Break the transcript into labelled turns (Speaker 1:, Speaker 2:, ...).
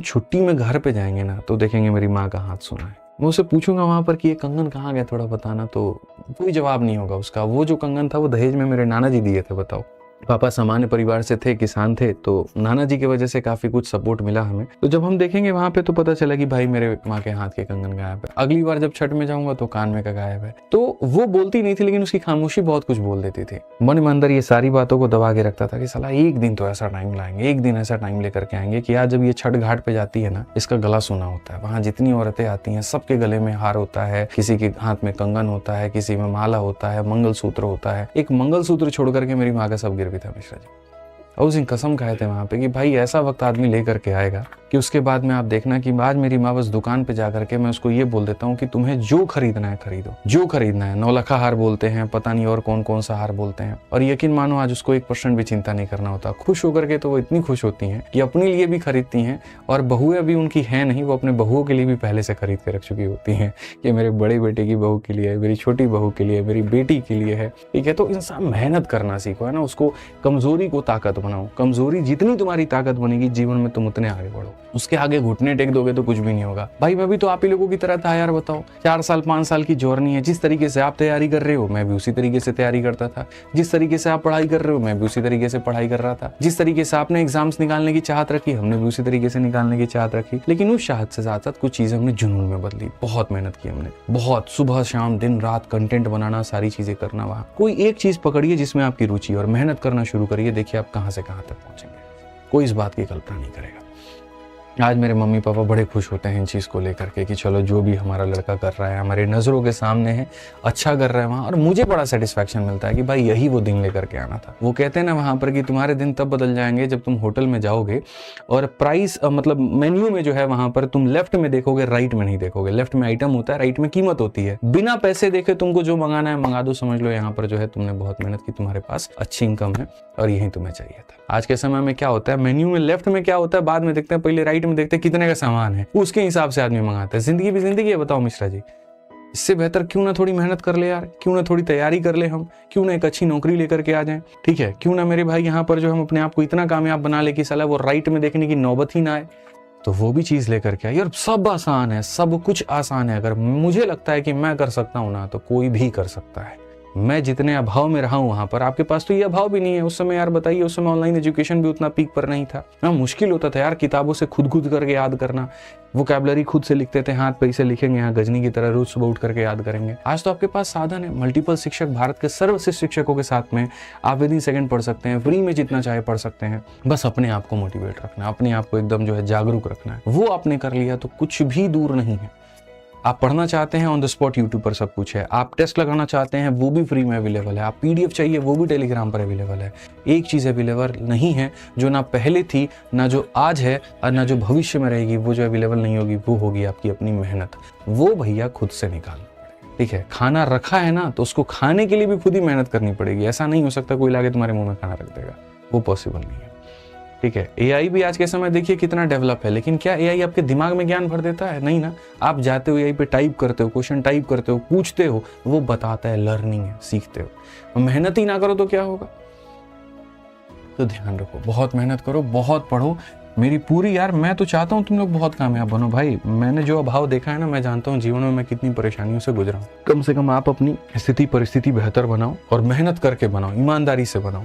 Speaker 1: छुट्टी में घर पे जाएंगे ना तो देखेंगे मेरी माँ का हाथ सुना है। मैं उससे पूछूंगा वहां पर कि ये कंगन कहाँ गया, थोड़ा बताना, तो कोई जवाब नहीं होगा उसका। वो जो कंगन था वो दहेज में मेरे नाना जी दिए थे। बताओ, पापा सामान्य परिवार से थे, किसान थे, तो नाना जी की वजह से काफी कुछ सपोर्ट मिला हमें। तो जब हम देखेंगे वहां पे तो पता चला कि भाई मेरे माँ के हाथ के कंगन गायब है। अगली बार जब छठ में जाऊंगा तो कान में का गायब है। तो वो बोलती नहीं थी, लेकिन उसकी खामोशी बहुत कुछ बोल देती थी। मन में अंदर ये सारी बातों को दबा के रखता था कि साला एक दिन तो ऐसा टाइम लाएंगे, एक दिन ऐसा टाइम लेकर के आएंगे कि आज जब ये छठ घाट पे जाती है ना, इसका गला सुना होता है। वहां जितनी औरतें आती हैं सबके गले में हार होता है, किसी के हाथ में कंगन होता है, किसी में माला होता है, मंगलसूत्र होता है। एक मंगलसूत्र छोड़ करके मेरी माँ का सब गिर भी था मिश्रा जी। और उस दिन कसम खाए थे वहां पे कि भाई ऐसा वक्त आदमी लेकर के आएगा कि उसके बाद में आप देखना कि आज मेरी माँ बस दुकान पे जाकर के मैं उसको ये बोल देता हूँ कि तुम्हें जो खरीदना है खरीदो, जो खरीदना है। नौलखा हार बोलते हैं, पता नहीं और कौन कौन सा हार बोलते हैं। और यकीन मानो आज उसको 1% भी चिंता नहीं करना होता। खुश होकर के तो वो इतनी खुश होती हैं कि अपने लिए भी खरीदती हैं, और बहुएं अभी उनकी है नहीं, वो अपने बहुओं के लिए भी पहले से खरीद के रख चुकी होती हैं कि मेरे बड़े बेटे की बहू के लिए है, मेरी छोटी बहू के लिए, मेरी बेटी के लिए है। ठीक है, तो इंसान मेहनत करना सीखो, है ना। उसको कमजोरी को ताकत बनाओ। कमजोरी जितनी तुम्हारी ताकत बनेगी जीवन में तुम उतने आगे बढ़ो। उसके आगे घुटने टेक दोगे तो कुछ भी नहीं होगा। भाई मैं भी तो आप ही लोगों की तरह था यार। बताओ, 4 साल 5 साल की जर्नी है। जिस तरीके से आप तैयारी कर रहे हो मैं भी उसी तरीके से तैयारी करता था। जिस तरीके से आप पढ़ाई कर रहे हो मैं भी उसी तरीके से पढ़ाई कर रहा था। जिस तरीके से आपने एग्जाम्स निकालने की चाहत रखी हमने भी उसी तरीके से निकालने की चाहत रखी। लेकिन उस चाहत से साथ साथ कुछ चीजें हमने जुनून में बदली। बहुत मेहनत की हमने, बहुत सुबह शाम दिन रात कंटेंट बनाना, सारी चीजें करना। वहां कोई एक चीज पकड़िए जिसमें आपकी रुचि, और मेहनत करना शुरू करिए। देखिए आप कहां से कहां तक पहुंचेंगे। कोई इस बात की कल्पना नहीं करेगा। आज मेरे मम्मी पापा बड़े खुश होते हैं इन चीज़ को लेकर के कि चलो जो भी हमारा लड़का कर रहा है हमारे नज़रों के सामने है, अच्छा कर रहा है वहाँ। और मुझे बड़ा सेटिस्फैक्शन मिलता है कि भाई यही वो दिन लेकर के आना था। वो कहते हैं ना वहाँ पर कि तुम्हारे दिन तब बदल जाएंगे जब तुम होटल में जाओगे और प्राइस मतलब मेन्यू में जो है वहाँ पर तुम लेफ्ट में देखोगे, राइट में नहीं देखोगे। लेफ्ट में आइटम होता है, राइट में कीमत होती है। बिना पैसे देखे तुमको जो मंगाना है मंगा दो। समझ लो यहाँ पर जो है तुमने बहुत मेहनत की, तुम्हारे पास अच्छी इनकम है और यही तुम्हें चाहिए था। आज के समय में क्या होता है, मेन्यू में लेफ्ट में क्या होता है बाद में देखते हैं, पहले राइट में देखते हैं कितने का सामान है, उसके हिसाब से आदमी मंगाता है। जिंदगी भी जिंदगी है, बताओ मिश्रा जी। इससे बेहतर क्यों ना थोड़ी मेहनत कर ले यार, क्यों ना थोड़ी तैयारी कर ले हम, क्यों ना एक अच्छी नौकरी लेकर के आ जाएं। ठीक है, क्यों ना मेरे भाई यहाँ पर जो हम अपने आप को इतना कामयाब बना ले कि साला वो राइट में देखने की नौबत ही ना आए। तो वो भी चीज लेकर के आए। यार सब आसान है, सब कुछ आसान है। अगर मुझे लगता है कि मैं कर सकता हूं ना तो कोई भी कर सकता है। मैं जितने अभाव में रहा हूं वहां पर, आपके पास तो ये अभाव भी नहीं है। उस समय यार बताइए, उस समय ऑनलाइन एजुकेशन भी उतना पीक पर नहीं था ना। मुश्किल होता था यार किताबों से खुद करके याद करना। वोकैबुलरी खुद से लिखते थे, हाथ पे इसे लिखेंगे यहाँ गजनी की तरह, रोज सुबह उठ करके याद करेंगे। आज तो आपके पास साधन है, मल्टीपल शिक्षक, भारत के सर्वश्रेष्ठ शिक्षकों के साथ में आप विद इन सेकंड पढ़ सकते हैं, फ्री में जितना चाहे पढ़ सकते हैं। बस अपने आप को मोटिवेट रखना, अपने आप को एकदम जो है जागरूक रखना है। वो आपने कर लिया तो कुछ भी दूर नहीं है। आप पढ़ना चाहते हैं ऑन द स्पॉट यूट्यूब पर सब कुछ है। आप टेस्ट लगाना चाहते हैं वो भी फ्री में अवेलेबल है। आप पीडीएफ चाहिए वो भी टेलीग्राम पर अवेलेबल है। एक चीज़ अवेलेबल नहीं है जो ना पहले थी, ना जो आज है और ना जो भविष्य में रहेगी। वो जो अवेलेबल नहीं होगी वो होगी आपकी अपनी मेहनत। वो भैया खुद से निकाल। ठीक है, खाना रखा है ना तो उसको खाने के लिए भी खुद ही मेहनत करनी पड़ेगी। ऐसा नहीं हो सकता कोई लाके तुम्हारे मुंह में खाना रख देगा, वो पॉसिबल नहीं है। ठीक है, एआई भी आज के समय देखिए कितना डेवलप है, लेकिन क्या एआई आपके दिमाग में ज्ञान भर देता है? नहीं ना। आप जाते हो एआई पे, टाइप करते हो, क्वेश्चन टाइप करते हो, पूछते हो, वो बताता है। लर्निंग है, सीखते हो। मेहनत ही ना करो तो क्या होगा? तो ध्यान रखो, बहुत मेहनत करो, बहुत पढ़ो। मेरी पूरी यार, मैं तो चाहता हूँ तुम लोग बहुत कामयाब बनो भाई। मैंने जो अभाव देखा है ना, मैं जानता हूँ जीवन में मैं कितनी परेशानियों से गुजरा हूँ। कम से कम आप अपनी स्थिति परिस्थिति बेहतर बनाओ और मेहनत करके बनाओ, ईमानदारी से बनाओ।